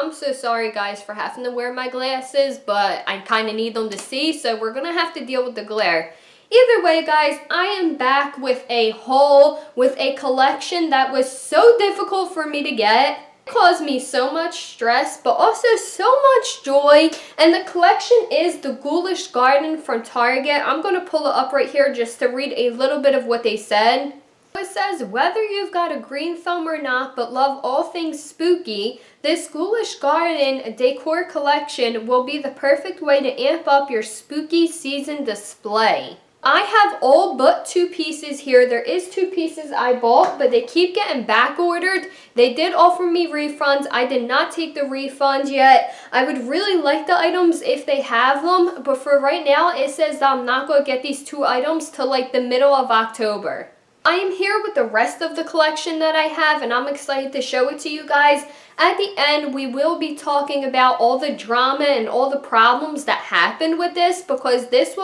I'm so sorry guys for having to wear my glasses, but I kind of need them to see, so we're gonna have to deal with the glare. Either way guys, I am back with a haul, with a collection that was so difficult for me to get. It caused me so much stress, but also so much joy, and the collection is the Ghoulish Garden from Target. I'm gonna pull it up right here just to read a little bit of what they said. It says, whether you've got a green thumb or not, but love all things spooky, this Ghoulish Garden decor collection will be the perfect way to amp up your spooky season display. I have all but 2 pieces here. There is 2 pieces I bought, but they keep getting back ordered. They did offer me refunds. I did not take the refunds yet. I would really like the items if they have them, but for right now, it says that I'm not going to get these 2 items till like the middle of October. I am here with the rest of the collection that I have, and I'm excited to show it to you guys. At the end, we will be talking about all the drama and all the problems that happened with this, because it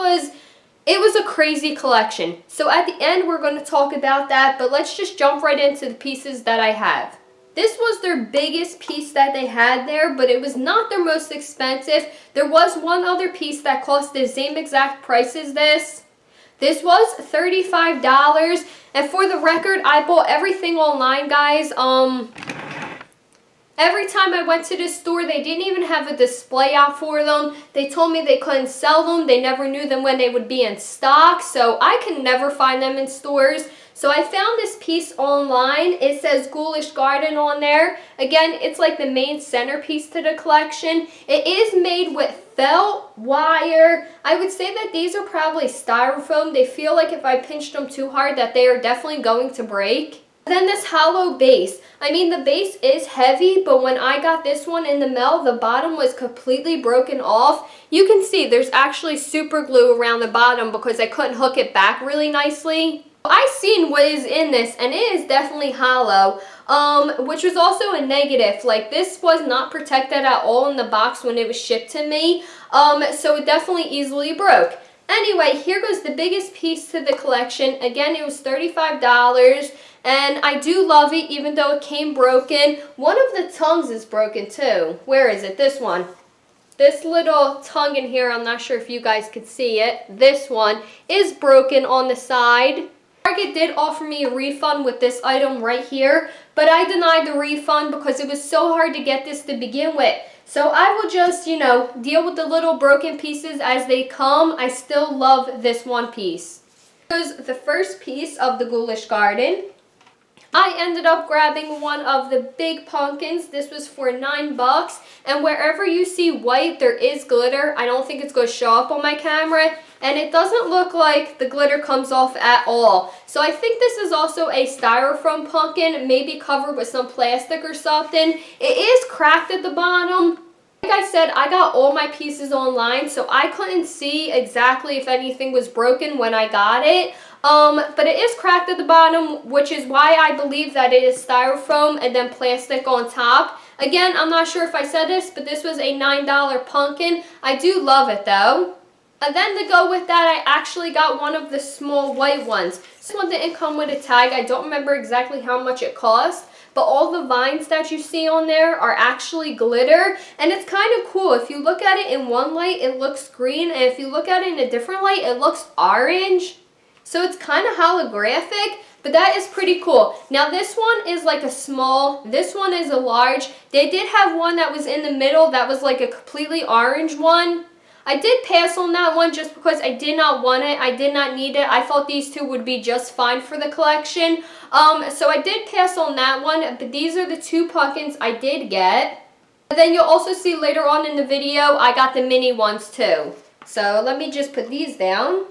was a crazy collection. So at the end, we're going to talk about that, but let's just jump right into the pieces that I have. This was their biggest piece that they had there, but it was not their most expensive. There was one other piece that cost the same exact price as this. This was $35, and for the record, I bought everything online, guys. Every time I went to the store, they didn't even have a display out for them. They told me they couldn't sell them. They never knew them when they would be in stock, so I can never find them in stores. So I found this piece online. It says Ghoulish Garden on there. Again, it's like the main centerpiece to the collection. It is made with felt, wire. I would say that these are probably styrofoam. They feel like if I pinched them too hard that they are definitely going to break. Then this hollow base. I mean, the base is heavy, but when I got this one in the mail, the bottom was completely broken off. You can see there's actually super glue around the bottom because I couldn't hook it back really nicely. I seen what is in this, and it is definitely hollow, which was also a negative. Like, this was not protected at all in the box when it was shipped to me, so it definitely easily broke. Anyway, here goes the biggest piece to the collection. Again, it was $35, and I do love it even though it came broken. One of the tongues is broken too. Where is it? This one. This little tongue in here, I'm not sure if you guys could see it. This one is broken on the side. Target did offer me a refund with this item right here, but I denied the refund because it was so hard to get this to begin with. So I will just, deal with the little broken pieces as they come. I still love this one piece. Here's the first piece of the Ghoulish Garden. I ended up grabbing one of the big pumpkins. This was for $9, and wherever you see white, there is glitter. I don't think it's going to show up on my camera, and it doesn't look like the glitter comes off at all. So I think this is also a styrofoam pumpkin, maybe covered with some plastic or something. It is cracked at the bottom. Like I said, I got all my pieces online, so I couldn't see exactly if anything was broken when I got it. But it is cracked at the bottom, which is why I believe that it is styrofoam and then plastic on top. Again, I'm not sure if I said this, but this was a $9 pumpkin. I do love it though. And then to go with that, I actually got one of the small white ones. This one didn't come with a tag. I don't remember exactly how much it cost, but all the vines that you see on there are actually glitter, and it's kind of cool. If you look at it in one light, it looks green, and if you look at it in a different light, it looks orange. So it's kind of holographic, but that is pretty cool. Now this one is like a small, this one is a large. They did have one that was in the middle that was like a completely orange one. I did pass on that one just because I did not want it. I did not need it. I thought these 2 would be just fine for the collection. So I did pass on that one, but these are the 2 pumpkins I did get. And then you'll also see later on in the video, I got the mini ones too. So let me just put these down.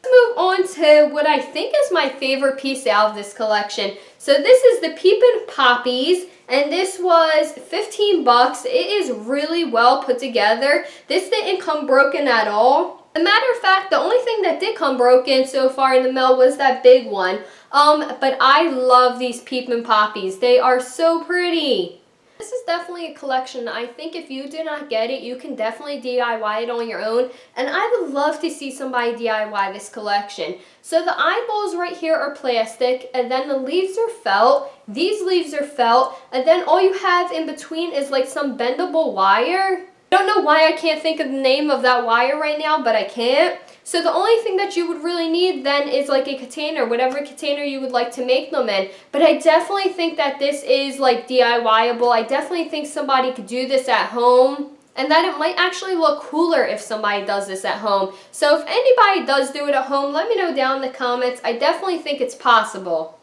Let's move on to what I think is my favorite piece out of this collection. So this is the Peepin' Poppies, and this was $15. It is really well put together. This didn't come broken at all. As a matter of fact, the only thing that did come broken so far in the mail was that big one. But I love these Peepin' Poppies. They are so pretty. This is definitely a collection. I think if you do not get it, you can definitely DIY it on your own. And I would love to see somebody DIY this collection. So the eyeballs right here are plastic, and then the leaves are felt. These leaves are felt, and then all you have in between is like some bendable wire. I don't know why I can't think of the name of that wire right now, but I can't. So the only thing that you would really need then is like a container, whatever container you would like to make them in. But I definitely think that this is like DIY-able. I definitely think somebody could do this at home, and that it might actually look cooler if somebody does this at home. So if anybody does do it at home, let me know down in the comments. I definitely think it's possible.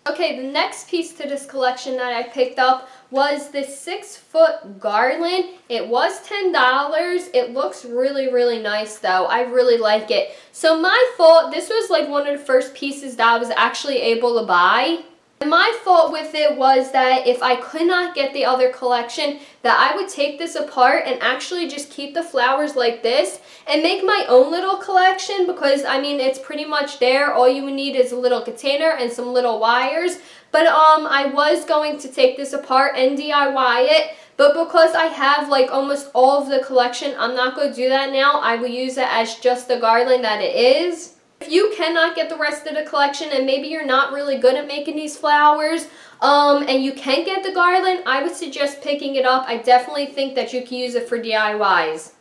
Okay, the next piece to this collection that I picked up was this 6-foot garland. It was $10. It looks really, really nice though. I really like it. So my thought, this was like one of the first pieces that I was actually able to buy. And my thought with it was that if I could not get the other collection, that I would take this apart and actually just keep the flowers like this and make my own little collection, because I mean it's pretty much there. All you would need is a little container and some little wires. But I was going to take this apart and DIY it, but because I have like almost all of the collection, I'm not going to do that now. I will use it as just the garland that it is. If you cannot get the rest of the collection and maybe you're not really good at making these flowers, and you can get the garland, I would suggest picking it up. I definitely think that you can use it for DIYs.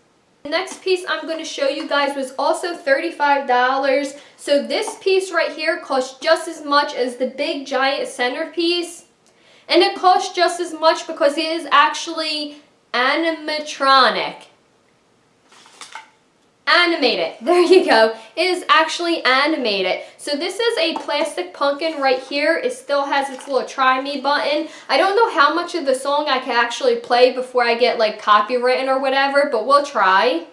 The next piece I'm going to show you guys was also $35. So this piece right here costs just as much as the big giant centerpiece. And it costs just as much because it is actually animatronic. Animated. There you go. It is actually animated. So this is a plastic pumpkin right here. It still has its little try me button. I don't know how much of the song I can actually play before I get like copywritten or whatever, but we'll try.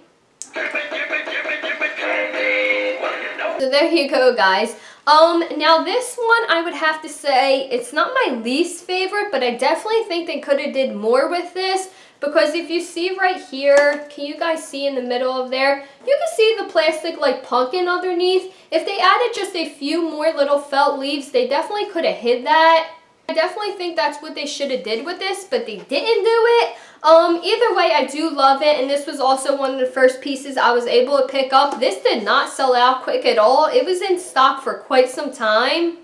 So there you go, guys. Now this one I would have to say it's not my least favorite, but I definitely think they could have did more with this. Because if you see right here, can you guys see in the middle of there? You can see the plastic like pumpkin underneath. If they added just a few more little felt leaves, they definitely could have hid that. I definitely think that's what they should have did with this, but they didn't do it. Either way, I do love it, and this was also one of the first pieces I was able to pick up. This did not sell out quick at all. It was in stock for quite some time.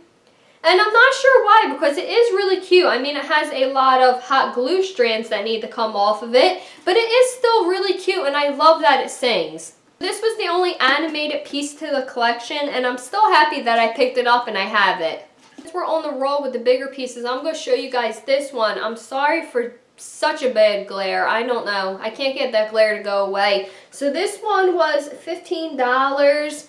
And I'm not sure why, because it is really cute. I mean, it has a lot of hot glue strands that need to come off of it, but it is still really cute, and I love that it sings. This was the only animated piece to the collection, and I'm still happy that I picked it up and I have it. Since we're on the roll with the bigger pieces, I'm going to show you guys this one. I'm sorry for such a bad glare. I don't know. I can't get that glare to go away. So this one was $15.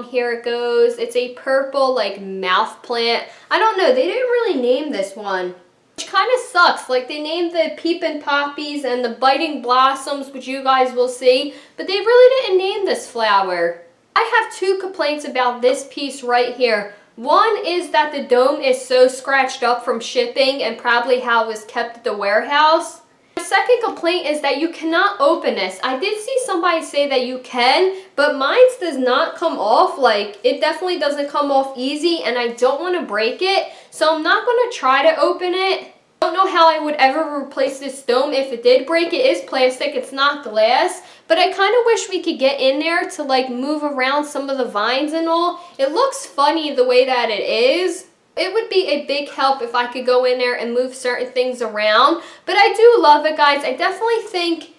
Here it goes. It's a purple like mouth plant. I don't know, they didn't really name this one, which kind of sucks. Like they named the peeping poppies and the biting blossoms, which you guys will see, but they really didn't name this flower. I have two complaints about this piece right here. One is that the dome is so scratched up from shipping and probably how it was kept at the warehouse. The second complaint is that you cannot open this. I did see somebody say that you can, but mine does not come off. Like, it definitely doesn't come off easy, and I don't want to break it, so I'm not going to try to open it. I don't know how I would ever replace this dome if it did break. It is plastic, it's not glass, but I kind of wish we could get in there to like move around some of the vines and all. It looks funny the way that it is. It would be a big help if I could go in there and move certain things around. But I do love it, guys. I definitely think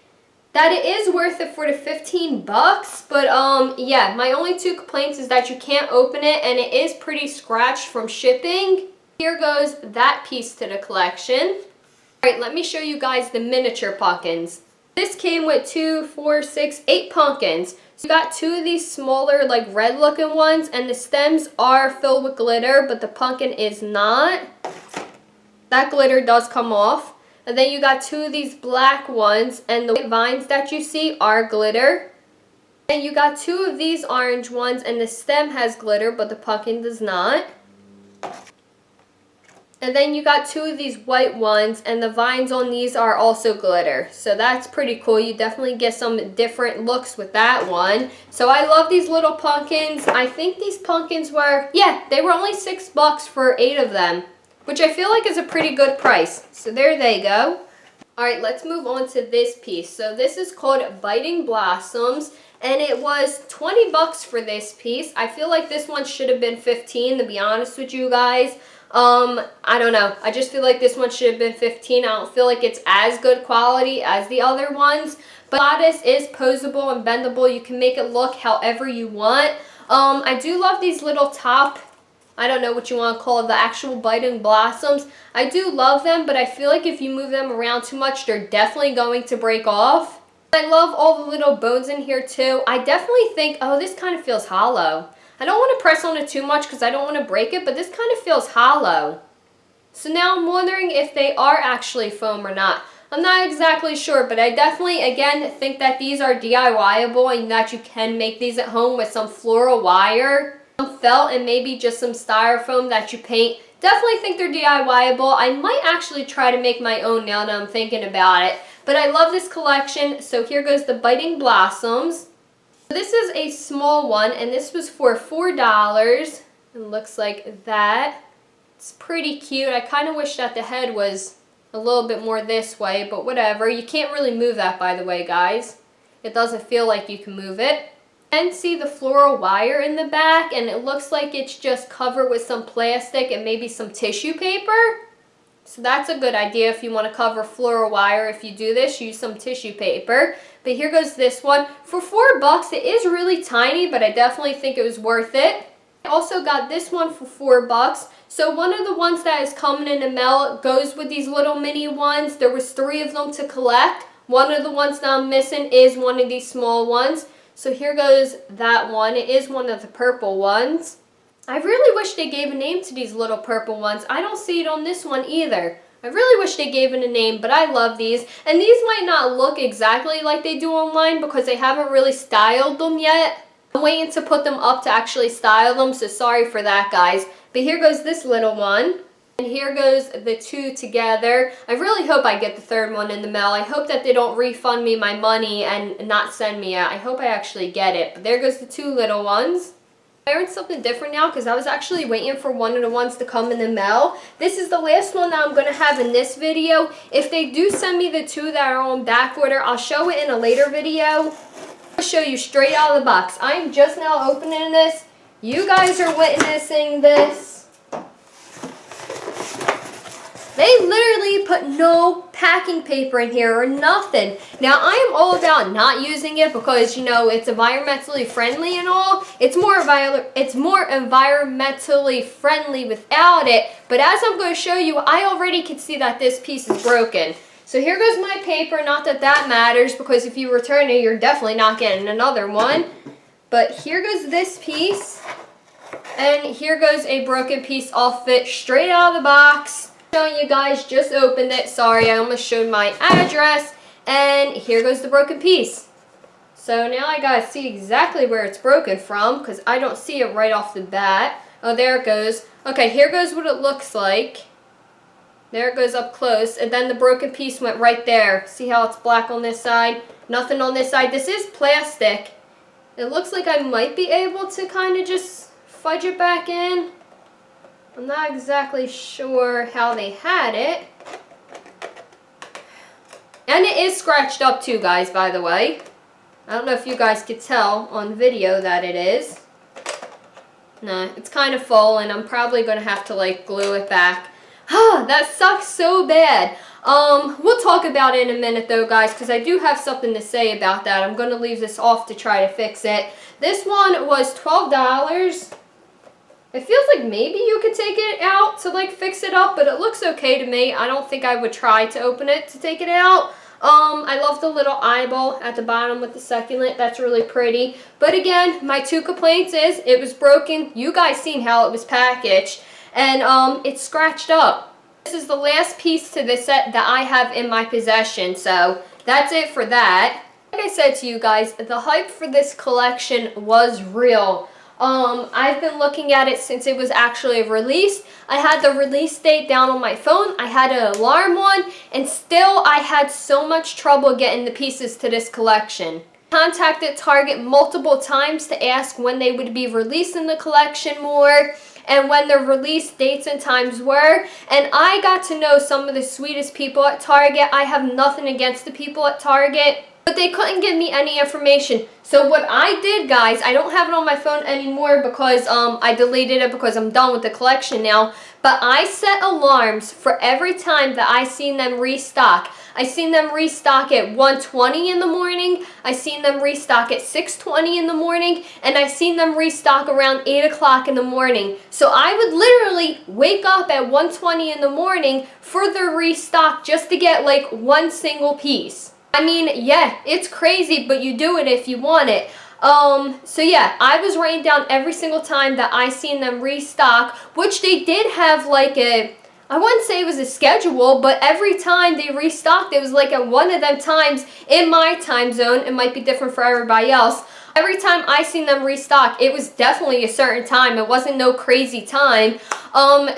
that it is worth it for the 15 bucks. But yeah, my only two complaints is that you can't open it and it is pretty scratched from shipping. Here goes that piece to the collection. Alright, let me show you guys the miniature pumpkins. This came with 2, 4, 6, 8 pumpkins. So you got 2 of these smaller, like red looking ones, and the stems are filled with glitter, but the pumpkin is not. That glitter does come off. And then you got 2 of these black ones, and the white vines that you see are glitter. And you got 2 of these orange ones, and the stem has glitter, but the pumpkin does not. And then you got 2 of these white ones, and the vines on these are also glitter. So that's pretty cool. You definitely get some different looks with that one. So I love these little pumpkins. I think these pumpkins were, yeah, they were only $6 for 8 of them, which I feel like is a pretty good price. So there they go. Alright, let's move on to this piece. So this is called Biting Blossoms, and it was 20 bucks for this piece. I feel like this one should have been 15, to be honest with you guys. I don't know. I just feel like this one should have been 15. I don't feel like it's as good quality as the other ones. But bodice is posable and bendable. You can make it look however you want. I do love these little top, I don't know what you want to call it, the actual Biting Blossoms. I do love them, but I feel like if you move them around too much, they're definitely going to break off. I love all the little bones in here too. I definitely think, oh, this kind of feels hollow. I don't want to press on it too much because I don't want to break it, but this kind of feels hollow. So now I'm wondering if they are actually foam or not. I'm not exactly sure, but I definitely, again, think that these are DIY-able and that you can make these at home with some floral wire, some felt, and maybe just some styrofoam that you paint. Definitely think they're DIY-able. I might actually try to make my own now that I'm thinking about it. But I love this collection. So here goes the Biting Blossoms. This is a small one, and this was for $4. It looks like that. It's pretty cute. I kind of wish that the head was a little bit more this way, but whatever. You can't really move that, by the way, guys. It doesn't feel like you can move it. And see the floral wire in the back, and it looks like it's just covered with some plastic and maybe some tissue paper. So that's a good idea if you want to cover floral wire. If you do this, use some tissue paper. But here goes this one. For $4, it is really tiny, but I definitely think it was worth it. I also got this one for $4. So one of the ones that is coming in the mail goes with these little mini ones. There was 3 of them to collect. One of the ones that I'm missing is one of these small ones. So here goes that one. It is one of the purple ones. I really wish they gave a name to these little purple ones. I don't see it on this one either. I really wish they gave it a name, but I love these. And these might not look exactly like they do online because they haven't really styled them yet. I'm waiting to put them up to actually style them, so sorry for that, guys. But here goes this little one. And here goes the 2 together. I really hope I get the 3rd one in the mail. I hope that they don't refund me my money and not send me it. I hope I actually get it. But there goes the 2 little ones. I'm wearing something different now because I was actually waiting for one of the ones to come in the mail. This is the last one that I'm going to have in this video. If they do send me the 2 that are on back order, I'll show it in a later video. I'll show you straight out of the box. I'm just now opening this. You guys are witnessing this. They literally put no packing paper in here or nothing. Now, I am all about not using it because, you know, it's environmentally friendly and all. It's more environmentally friendly without it. But as I'm going to show you, I already can see that this piece is broken. So here goes my paper. Not that that matters because if you return it, you're definitely not getting another one. But here goes this piece. And here goes a broken piece off it straight out of the box. Showing you guys, just opened it. Sorry, I almost showed my address. And here goes the broken piece. So now I gotta see exactly where it's broken from because I don't see it right off the bat. Oh, there it goes. Okay, here goes what it looks like. There it goes up close. And then the broken piece went right there. See how it's black on this side? Nothing on this side. This is plastic. It looks like I might be able to kind of just fudge it back in. I'm not exactly sure how they had it. And it is scratched up too, guys, by the way. I don't know if you guys could tell on video that it is. No, it's kind of full, and I'm probably going to have to, like, glue it back. That sucks so bad. We'll talk about it in a minute, though, guys, because I do have something to say about that. I'm going to leave this off to try to fix it. This one was $12. It feels like maybe you could take it out to like fix it up, but it looks okay to me. I don't think I would try to open it to take it out. I love the little eyeball at the bottom with the succulent. That's really pretty. But again, my 2 complaints is it was broken. You guys seen how it was packaged. And it's scratched up. This is the last piece to this set that I have in my possession. So that's it for that. Like I said to you guys, the hype for this collection was real. I've been looking at it since it was actually released. I had the release date down on my phone. I had an alarm on, and still I had so much trouble getting the pieces to this collection. I contacted Target multiple times to ask when they would be releasing the collection more, and when the release dates and times were, and I got to know some of the sweetest people at Target. I have nothing against the people at Target, but they couldn't give me any information. So what I did, guys, I don't have it on my phone anymore because I deleted it because I'm done with the collection now, but I set alarms for every time that I seen them restock. I seen them restock at 1:20 in the morning, I seen them restock at 6:20 in the morning, and I seen them restock around 8 o'clock in the morning. So I would literally wake up at 1:20 in the morning for the restock just to get like one single piece. I mean, yeah, it's crazy, but you do it if you want it. So yeah, I was writing down every single time that I seen them restock, which they did have like I wouldn't say it was a schedule, but every time they restocked, it was like at one of them times in my time zone. It might be different for everybody else. Every time I seen them restock, it was definitely a certain time. It wasn't no crazy time.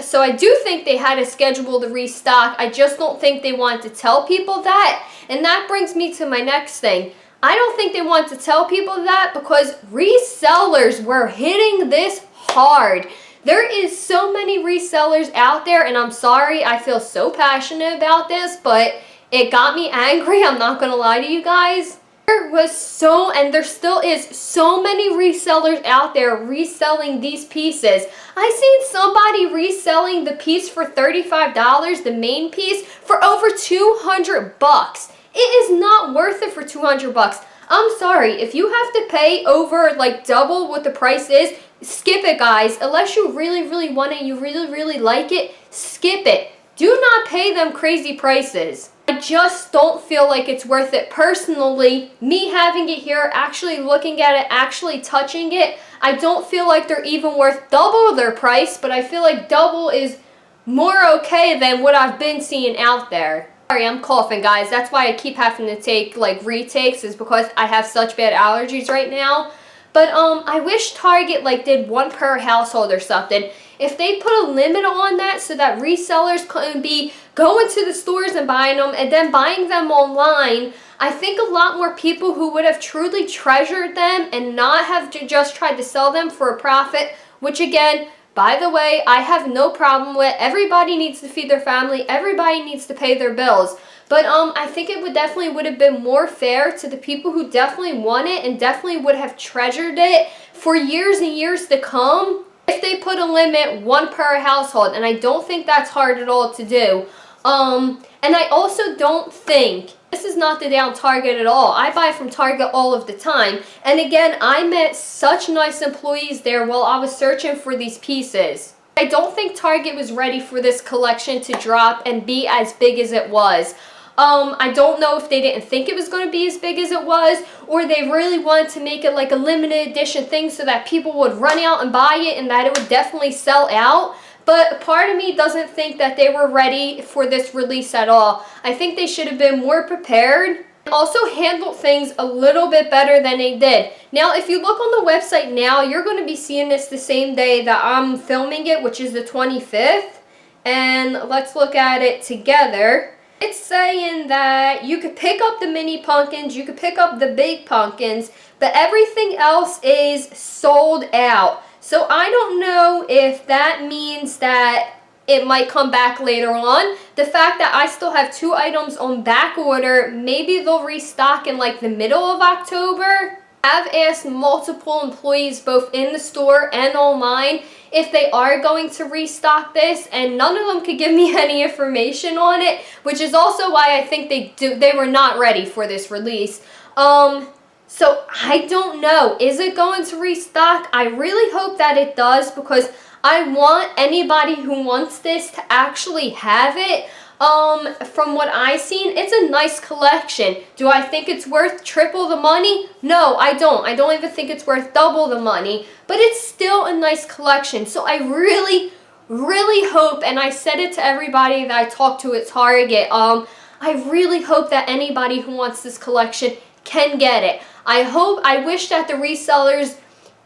So I do think they had a schedule to restock. I just don't think they wanted to tell people that. And that brings me to my next thing. I don't think they want to tell people that because resellers were hitting this hard. There is so many resellers out there, and I'm sorry, I feel so passionate about this, but it got me angry. I'm not going to lie to you guys. There was so, and there still is so many resellers out there reselling these pieces. I seen somebody reselling the piece for $35, the main piece, for over 200 bucks. It is not worth it for 200 bucks. I'm sorry, if you have to pay over like double what the price is, skip it, guys. Unless you really want it, you really like it, skip it. Do not pay them crazy prices. I just don't feel like it's worth it. Personally, me having it here, actually looking at it, actually touching it, I don't feel like they're even worth double their price, but I feel like double is more okay than what I've been seeing out there. Sorry, I'm coughing, guys. That's why I keep having to take like retakes, is because I have such bad allergies right now. But I wish Target like did one per household or something. If they put a limit on that so that resellers couldn't be going to the stores and buying them and then buying them online, I think a lot more people who would have truly treasured them and not have just tried to sell them for a profit, which again, by the way, I have no problem with. Everybody needs to feed their family. Everybody needs to pay their bills. But I think it would have been more fair to the people who definitely want it and definitely would have treasured it for years and years to come if they put a limit, one per household. And I don't think that's hard at all to do. And I also don't think, this is not to down Target at all. I buy from Target all of the time. And again, I met such nice employees there while I was searching for these pieces. I don't think Target was ready for this collection to drop and be as big as it was. I don't know if they didn't think it was going to be as big as it was, or they really wanted to make it like a limited edition thing so that people would run out and buy it and that it would definitely sell out. But part of me doesn't think that they were ready for this release at all. I think they should have been more prepared and also handled things a little bit better than they did. Now, if you look on the website now, you're going to be seeing this the same day that I'm filming it, which is the 25th. And let's look at it together. It's saying that you could pick up the mini pumpkins, you could pick up the big pumpkins, but everything else is sold out. So I don't know if that means that it might come back later on. The fact that I still have 2 items on back order, maybe they'll restock in like the middle of October. I've asked multiple employees both in the store and online if they are going to restock this, and none of them could give me any information on it, which is also why I think they were not ready for this release. So I don't know. Is it going to restock? I really hope that it does, because I want anybody who wants this to actually have it. From what I've seen, it's a nice collection. Do I think it's worth triple the money? No, I don't. I don't even think it's worth double the money, but it's still a nice collection. So I really hope, and I said it to everybody that I talked to at Target, I really hope that anybody who wants this collection can get it. I wish that the resellers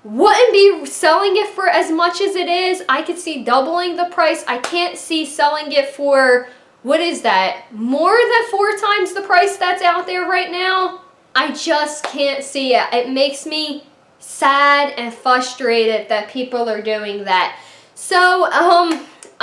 wouldn't be selling it for as much as it is. I could see doubling the price. I can't see selling it for, what is that, more than 4 times the price that's out there right now? I just can't see it. It makes me sad and frustrated that people are doing that. So,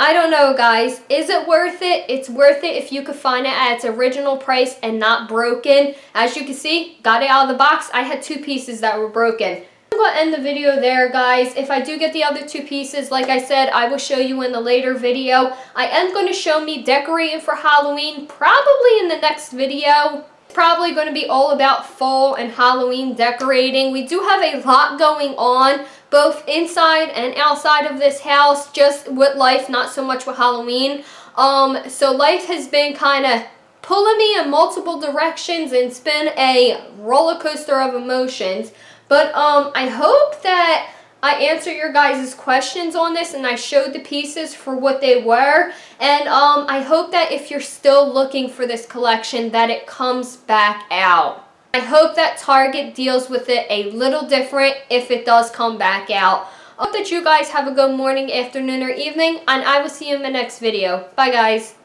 I don't know, guys. Is it worth it? It's worth it if you could find it at its original price and not broken. As you can see, got it out of the box. I had 2 pieces that were broken. I'm going to end the video there, guys. If I do get the other 2 pieces, like I said, I will show you in the later video. I am going to show me decorating for Halloween, probably in the next video. Probably going to be all about fall and Halloween decorating. We do have a lot going on, both inside and outside of this house, just with life, not so much with Halloween. So life has been kind of pulling me in multiple directions, and it's been a roller coaster of emotions. But I hope that I answer your guys' questions on this and I showed the pieces for what they were. And I hope that if you're still looking for this collection, that it comes back out. I hope that Target deals with it a little different if it does come back out. I hope that you guys have a good morning, afternoon, or evening, and I will see you in the next video. Bye, guys.